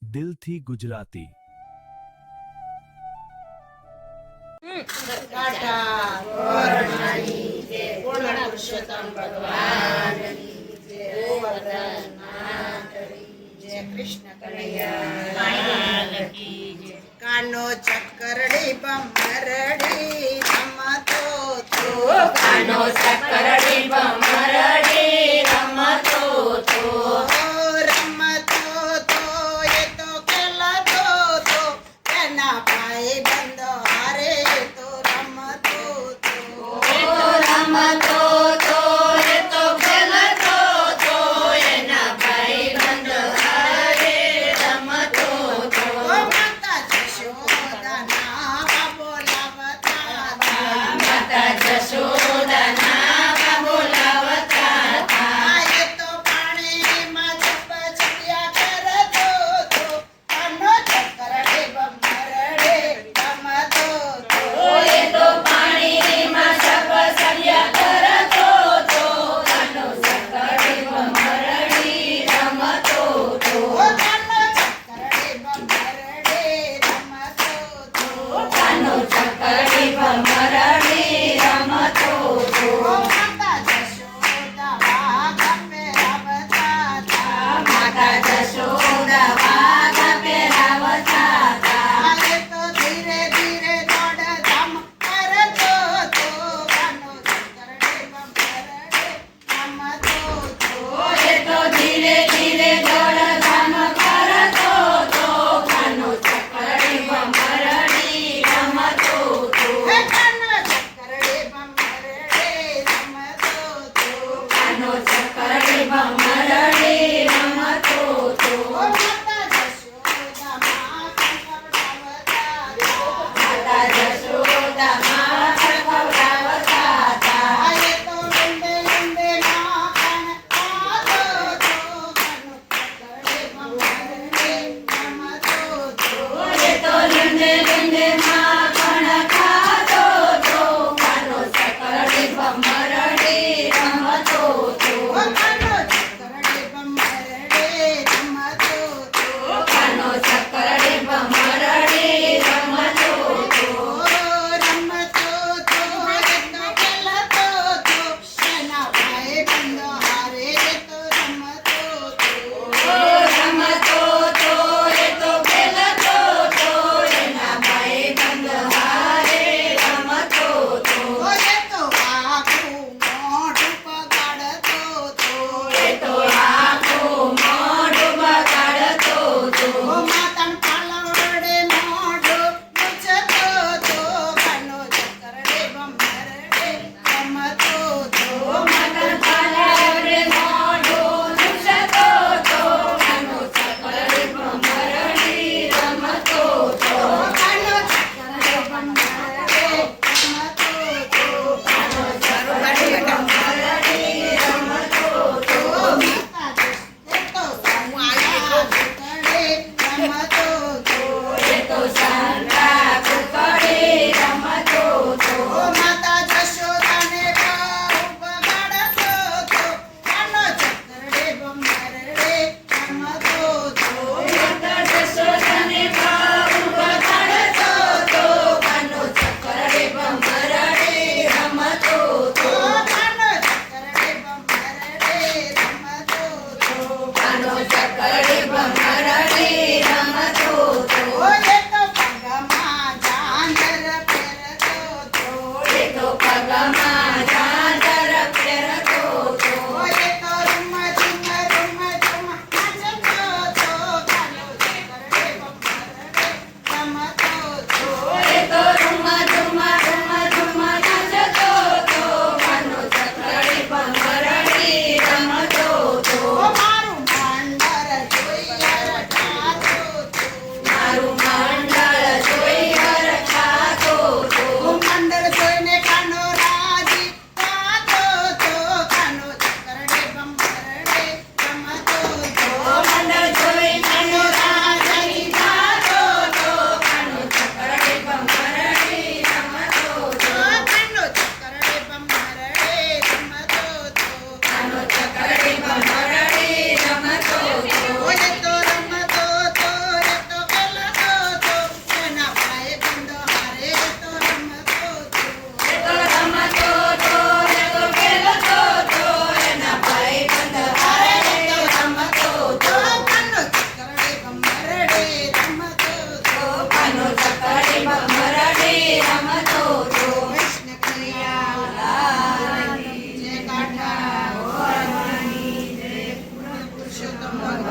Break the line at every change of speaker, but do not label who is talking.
દિલથી ગુજરાતી.
કાનો ચક્કરડી બમરડી રમતો તો
કાનો ચક્કરડી બમરડી રમતો તો
રમતો તો એ તો ખેલતો તો એના ભાઈ બંધો હારે એ તો રમતો તો
રમતો તો એ તો ખેલતો તો એના ભાઈ બંધ હારે રમતો તો
માતા જશોદાના બાબો લાવતા
માતા જશોદાના બોલાવતા હતા
એ તો પાણીમાં છપછપિયા કરતો તો કાનો ચક્કરડી બમરડે રમતો તો
એ તો પાણીમાં સપસરિયા કરતો તો કાનો ચક્કરડી બમરડી રમતો તો
કાનો ચક્કરડી બમરડે રમતો તો
કાનો ચક્કરડી બમરડી રમતો તો
માતા જશોદા વાઘ પહેરાવતા હતા
માતા જશોદા વાઘ પહેરાવતા હતા
એ તો ધીરે ધીરે દોડધામ કરતો તો કાનો ચક્કરડી બમરડે રમતો તો
એ તો ધીરે ધીરે દોડધામ કરતો તો કાનો ચક્કરડી બમરડી રમતો તો
કાનો ચક્કરડી બમરડે રમતો તો
કાનો ચક્કરડી બમરડી રમતો તો
માતા જશોદા માં ખવડાવતા
માતા જશોદા માં ખવડાવતા હતા
એ તો લંબે લંબે માખણ ખાતો તો કાનો ચક્કરડી બમરડે રમતો તો
એ તો લીંડે લીંડે માખણ ખાતો તો કાનો ચક્કરડી બમરડી રમતો તો
કાનો ચક્કરડી બમરડે રમતો તો
કાનો ચક્કરડી બમરડી રમતો તો
રમતો તો એ તો ખેલતો તો એના ભાઈ બંધો હારે એ તો રમતો તો
રમતો તો એ તો ખેલતો તો એના ભાઈ બંધ હારે રમતો તો
એ તો આખું મોઢું પગાડતો તો
એ તો આખું મોઢું બગાડતો તો
માતન પાલવડે મોઢું લૂછતો તો કાનો ચક્કરડી બમરડે રમતો તો
મગર પાલવડે મોઢું લૂછતો તો કાનો ચક્કરડી બમરડી રમતો તો
કાનો ચક્કરડી બમરડે રમતો તો
કાનો ચક્કરડી બમરડી રમતો તો
માતા એ તો સંવાયા ચક્કરડે રમતો તો
એ તો સાંતા કુકડી રમતો તો
માતા જશોદાને બહુ બગાડતો તો કાનો ચક્કરડી બમરડે રમતો તો
માતા જશોદાને બહુ બગાડતો તો કાનો ચક્કરડી બમરડી રમતો તો
કાનો ચક્કરડી બમરડે રમતો તો
કાનો ચક્કરડી બમરડી રમતો રમતો